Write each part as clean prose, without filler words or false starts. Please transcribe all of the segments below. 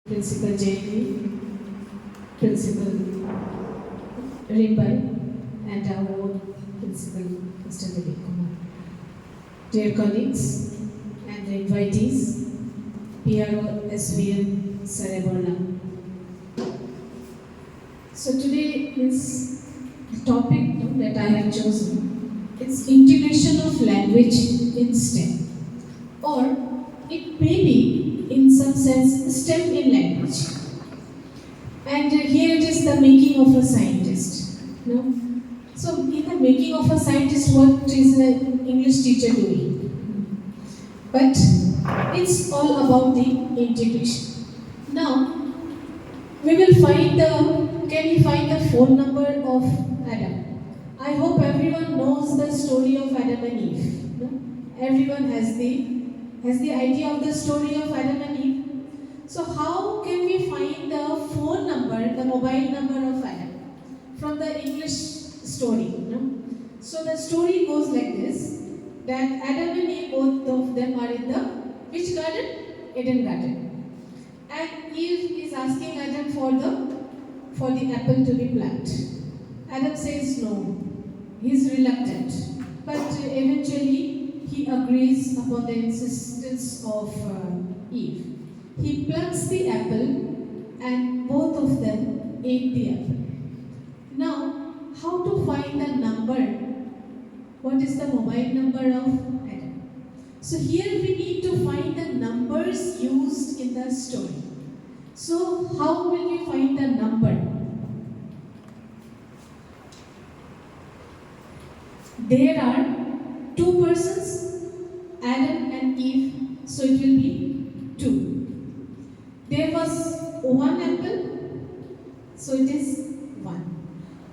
Principal JP, Principal Rimbai, and our own Principal Mr. Dilip Kumar. Dear colleagues and invitees, PRO SVM Sareborna. So today is the topic that I have chosen. It's integration of language in STEM, or it may be in some sense STEM in language. And here it is the making of a scientist. No? So in the making of a scientist, what is an English teacher doing? But it's all about the integration. Now can we find the phone number of Adam? I hope everyone knows the story of Adam and Eve. No? Everyone has the idea of the story of Adam and Eve. So how can we find the phone number, the mobile number of Adam from the English story? No? So the story goes like this, that Adam and Eve, both of them are in the which garden? Eden garden. And Eve is asking Adam for the apple to be planted. Adam says no. He's reluctant. But eventually he agrees upon the insistence of Eve. He plucks the apple and both of them ate the apple. Now, how to find the number? What is the mobile number of Adam? So here we need to find the numbers used in the story. So how will we find the number? There are two persons, Adam and Eve, so it will be 2. There was one apple, so it is 1.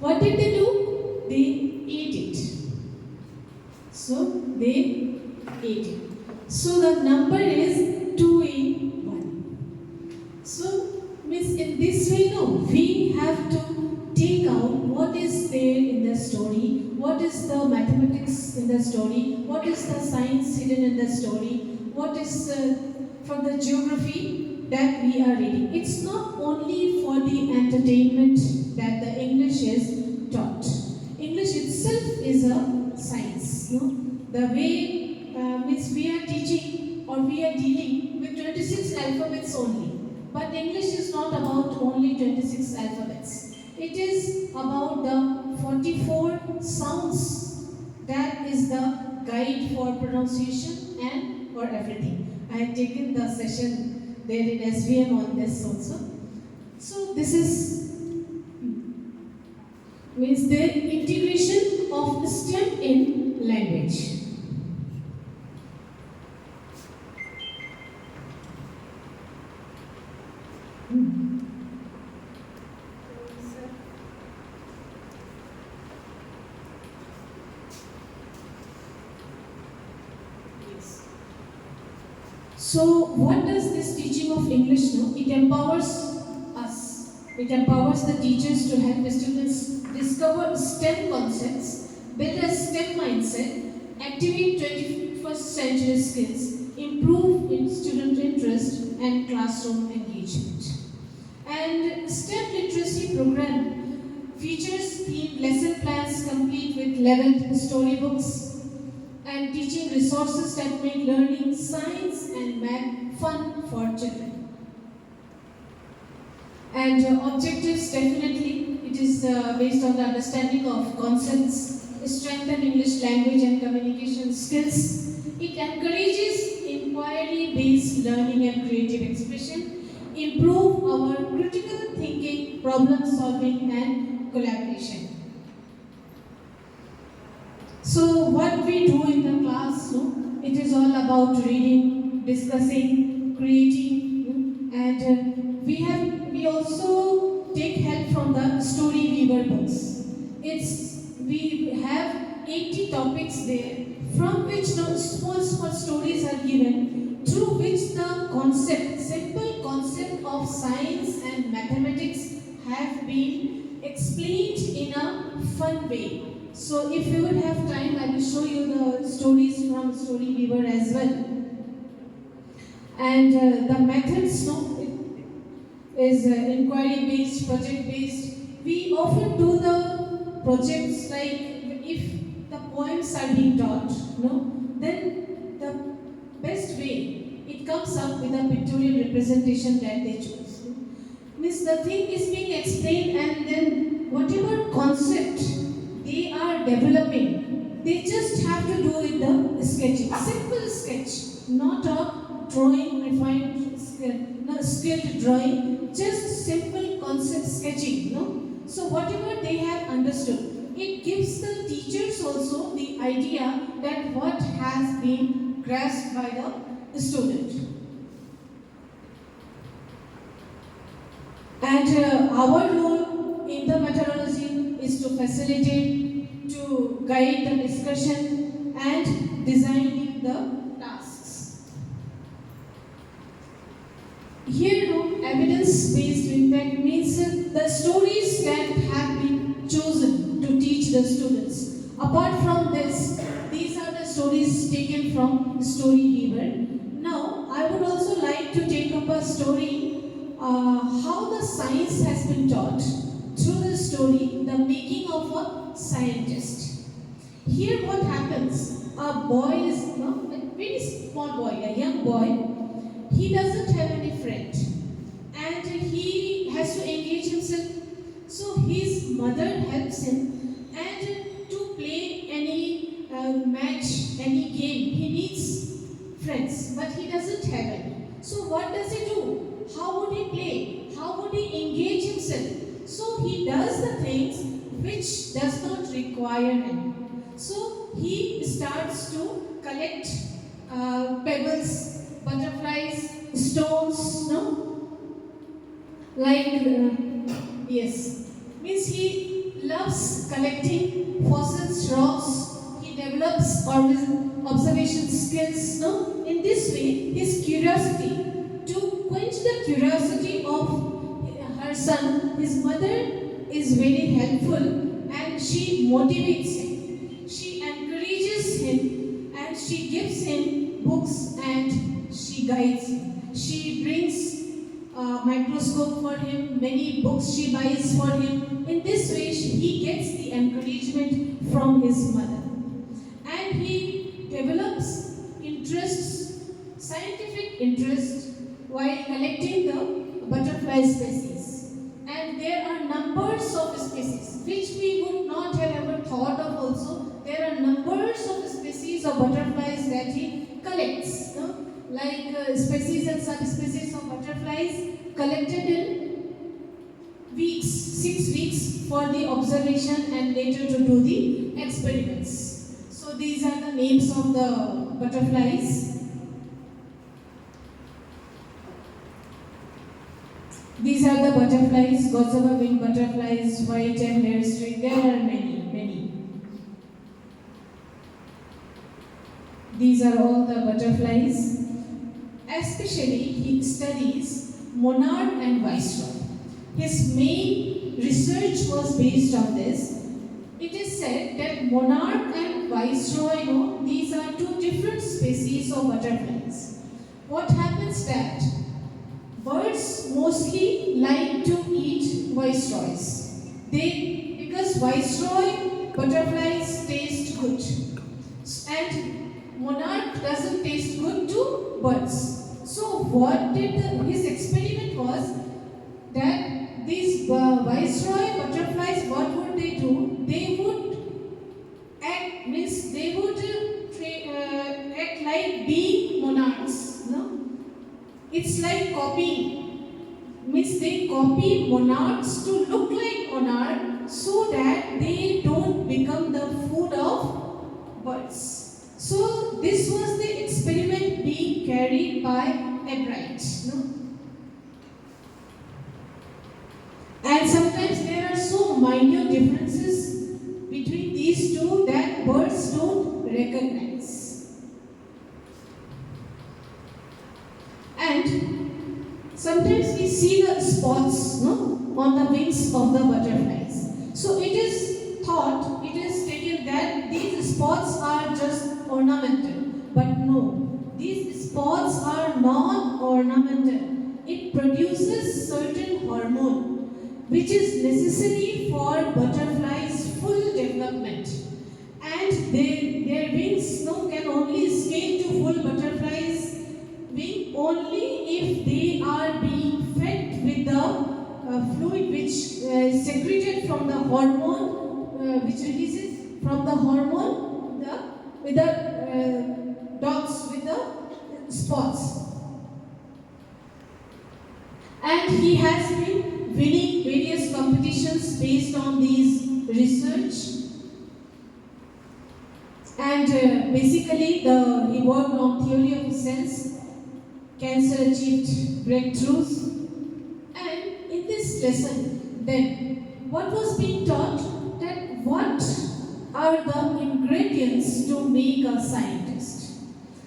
What did they do? They ate it. So they ate it. So the number is 2 in 1. So means in this way, no, we have to take out what is there in the story, what is the mathematics in the story, what is the science hidden in the story, what is from the geography that we are reading. It's not only for the entertainment that the English is taught. English itself is a science. No? The way means we are teaching or we are dealing with 26 alphabets only. But English is not about only 26 alphabets. It is about the 44 sounds. That is the guide for pronunciation and for everything. I have taken the session there in SVM on this also. So this means the integration of STEM in language. So what does this teaching of English do? It empowers us. It empowers the teachers to help the students discover STEM concepts, build a STEM mindset, activate 21st century skills, improve in student interest and classroom engagement. And STEM literacy program features themed lesson plans complete with leveled storybooks and teaching resources that make learning science and math fun for children. And objectives, definitely, it is based on the understanding of concepts, strengthen English language and communication skills. It encourages inquiry-based learning and creative expression, improve our critical thinking, problem solving and collaboration. So what we do in the class, it is all about reading, discussing, creating, and we also take help from the Story Weaver books. We have 80 topics there, from which small stories are given, through which the simple concept of science and mathematics have been explained in a fun way. So if you would have time, I will show you the stories from Story Weaver as well. And the methods, is inquiry based, project based. We often do the projects like if the poems are being taught, then the best way it comes up with a pictorial representation that they choose. Means the thing is being explained and then whatever concept they are developing, they just have to do with the sketching. Simple sketch, not a drawing, refined no, skilled drawing, just simple concept sketching. So whatever they have understood, it gives the teachers also the idea that what has been grasped by the student. And our role in the methodology is to facilitate, to guide the discussion and designing the tasks. Here, evidence-based impact means the stories that have been chosen to teach the students. Apart from this, these are the stories taken from Storyweaver. Now, I would also like to take up a story how the science has been taught through the story, the making of a scientist. Here what happens, a boy is, a very small boy, a young boy, he doesn't have any friend and he has to engage himself. So his mother helps him and to play any match, any game, he needs friends, but he doesn't have any. So what does he do? How would he play? How would he engage himself? So he does the things which does not require him. So he starts to collect pebbles, butterflies, stones, yes. Means he loves collecting fossils, rocks. He develops observation skills. In this way, his curiosity, to quench the curiosity of her son, his mother is very helpful and she motivates him. She encourages him and she gives him books and she guides him. She brings a microscope for him, many books she buys for him. In this way, he gets the encouragement from his mother. And he develops interests, scientific interest, while collecting the butterfly species. And there are numbers of species which we would not have ever thought of also. There are numbers of species of butterflies that he collects. Like species and subspecies of butterflies collected in weeks, 6 weeks for the observation and later to do the experiments. So these are the names of the butterflies. These are the butterflies, Godzilla wing butterflies, white and hair streak. There are many. These are all the butterflies. Especially, he studies monarch and viceroy. His main research was based on this. It is said that monarch and viceroy, these are two different species of butterflies. What happens that birds mostly like to eat viceroys. Because viceroy butterflies taste good and monarch doesn't taste good to birds. So what did his experiment was that these viceroy butterflies, what would they do? They would act, means they would act like being monarchs. It's like copying. Means they copy monarchs to look like monarch so that they don't become the food of birds. So this was the experiment being carried by Ebright. And sometimes there are so minor differences between these two that birds don't recognize. And sometimes we see the spots on the wings of the butterflies. So it is thought, it is taken that these spots are just ornamental. But no, these spots are non-ornamental. It produces certain which is necessary for butterflies' full development. And their wings can only scale to full butterflies wing only if they are being fed with the fluid which is secreted from the hormone, which releases from the hormone with the dots with the spots. And he has been winning various competitions based on these research. And basically, he worked on theory of cells, cancer achieved breakthroughs. And in this lesson, then, what was being taught, that what are the ingredients to make a scientist?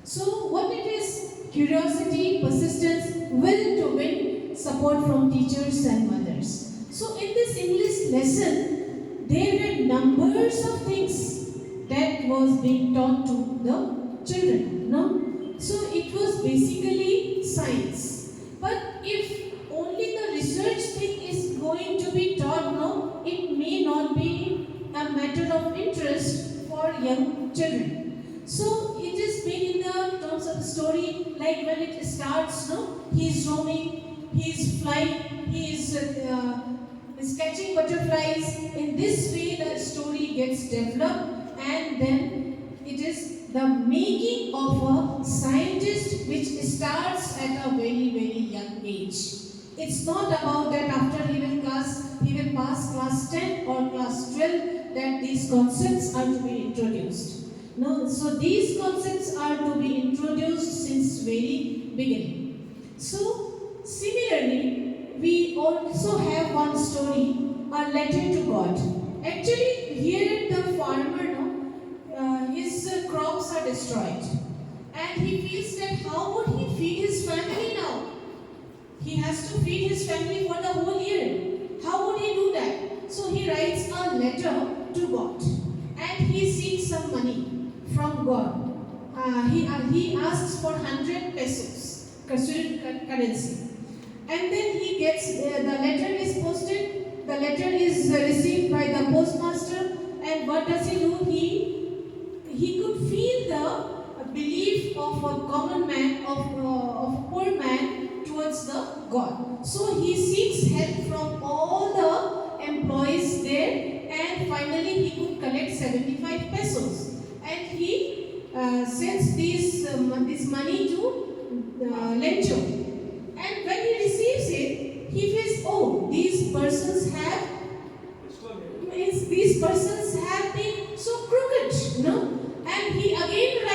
So, what it is? Curiosity, persistence, will to win, support from teachers and mothers. So, in this English lesson, there were numbers of things that was being taught to the children. No? So it was basically science. But if only the research thing is going to be taught, no, it may not be a matter of interest for young children. So it is made in the terms of the story, like when it starts, no, he is roaming, he is flying, he is catching butterflies. In this way, the story gets developed. And then it is the making of a scientist which starts at a very, very young age. It's not about that after he will pass class 10 or class 12 that these concepts are to be introduced. No, so these concepts are to be introduced since very beginning. So similarly, we also have one story, a letter to God. Actually, here the farmer, his crops are destroyed, and he feels that how would he feed his family now? He has to feed his family for the whole year. How would he do that? So he writes a letter to God, and he seeks some money from God. He asks for 100 pesos, currency, and then he gets the letter is posted. The letter is received by the postmaster, and what does he do? He could feel the belief of a common man, of a poor man towards the God. So he seeks help from all the employees there, and finally he could collect 75 pesos. And he sends this money to Lencho. And when he receives it, he feels, oh, these persons have been so crooked, no? And he again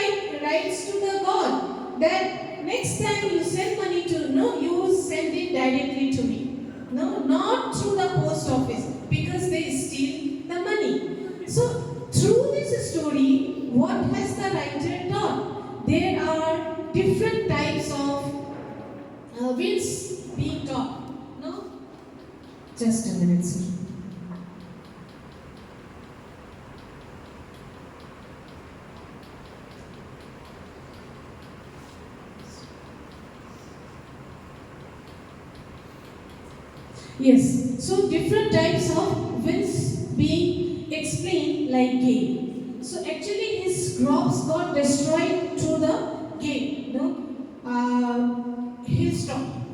writes to the God that next time you send money to, no, you send it directly to me. No, not through the post office, because they steal the money. So through this story, what has the writer taught? There are different types of winds being taught. No? Just a minute, sir. Yes, so different types of winds being explained like gale. So actually his crops got destroyed through the gale, hailstorm.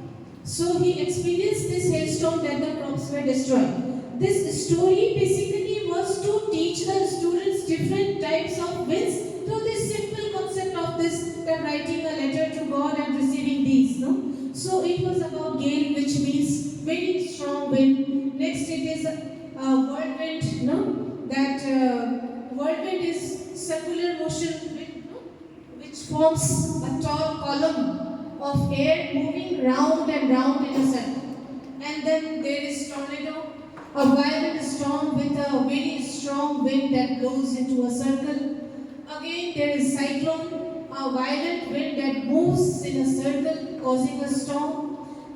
So he experienced this hailstorm that the crops were destroyed. This story basically was to teach the students different types of winds through this simple concept of this, writing a letter to God and receiving these. No? So it was about gale, which means very strong wind. Next it is whirlwind, no? That whirlwind is circular motion wind, no? Which forms a tall column of air moving round and round in a circle. And then there is tornado, a violent storm with a very strong wind that blows into a circle. Again there is cyclone, a violent wind that moves in a circle causing a storm.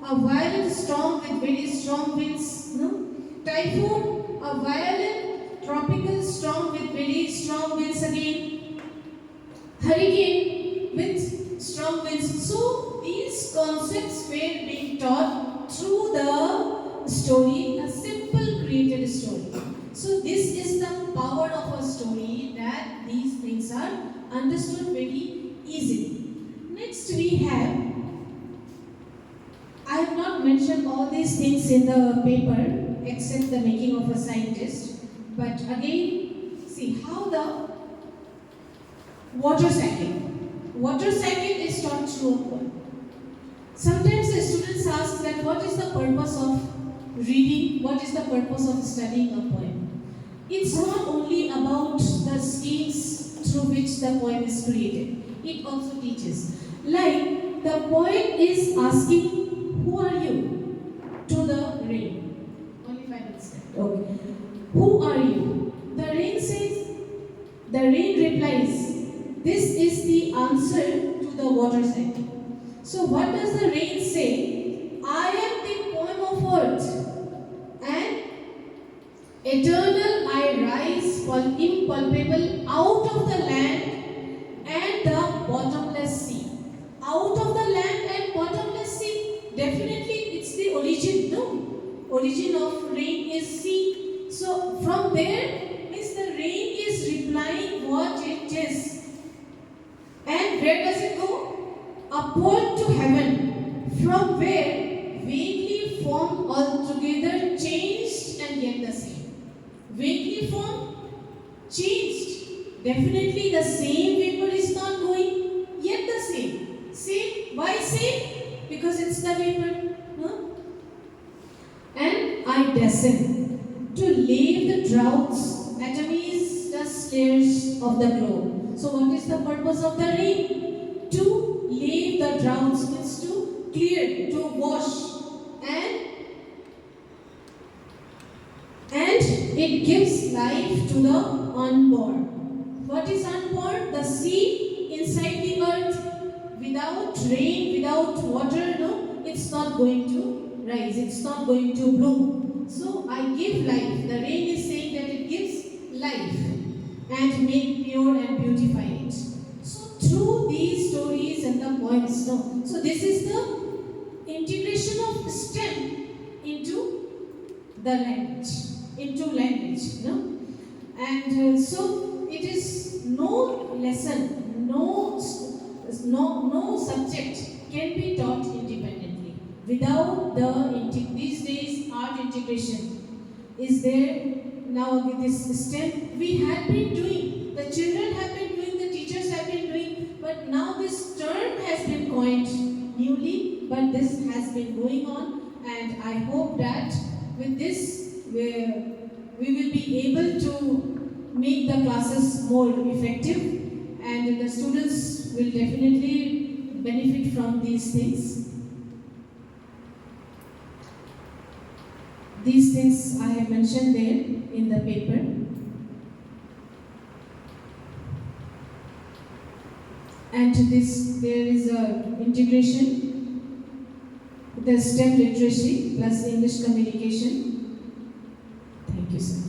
A violent storm with very strong winds, no? Typhoon, a violent tropical storm with very strong winds again. Hurricane with strong winds. So these concepts were being taught through the story, a word of a story that these things are understood very easily. Next we have, I have not mentioned all these things in the paper except the making of a scientist, but again see how the water cycle. Water cycle is taught through a poem. Sometimes the students ask that what is the purpose of reading, what is the purpose of studying a poem. It's not only about the schemes through which the poem is created, it also teaches. Like the poet is asking, who are you? To the rain. Only 5 minutes left. Okay. Who are you? The rain says, the rain replies, this is the answer to the water cycle. So what does the rain say? I am the poem of earth, and eternal I rise, impalpable, out of the land and the bottomless sea. Out of the land and bottomless sea. Definitely it's the origin, no? Origin of rain is sea. So from there means the rain is replying what it is. And where does it go? Upward to heaven, from where vaguely formed altogether changed and yet the same. Vaguely formed, changed. Definitely the same vapor is not going, yet the same. Same. Why same? Because it's the vapor. No? And I descend to lave the droughts, atomies, dust layers of the globe. So what is the purpose of the rain? To lave the droughts means to clear, to wash, and it gives life to the unborn. What is unborn? The seed inside the earth. Without rain, without water, no, it's not going to rise, it's not going to bloom. So I give life. The rain is saying that it gives life and make pure and beautify it. So through these stories and the poems, no. So this is the integration of STEM into the language, no. And so it is no lesson, no subject can be taught independently without these days art integration is there. Now with this STEM we had been doing, the children have been doing, the teachers have been doing, but now this term has been coined newly, but this has been going on, and I hope that with this we will be able to make the classes more effective, and the students will definitely benefit from these things. These things I have mentioned there in the paper. And this, there is a integration with the STEM literacy plus English communication. Thank you, sir.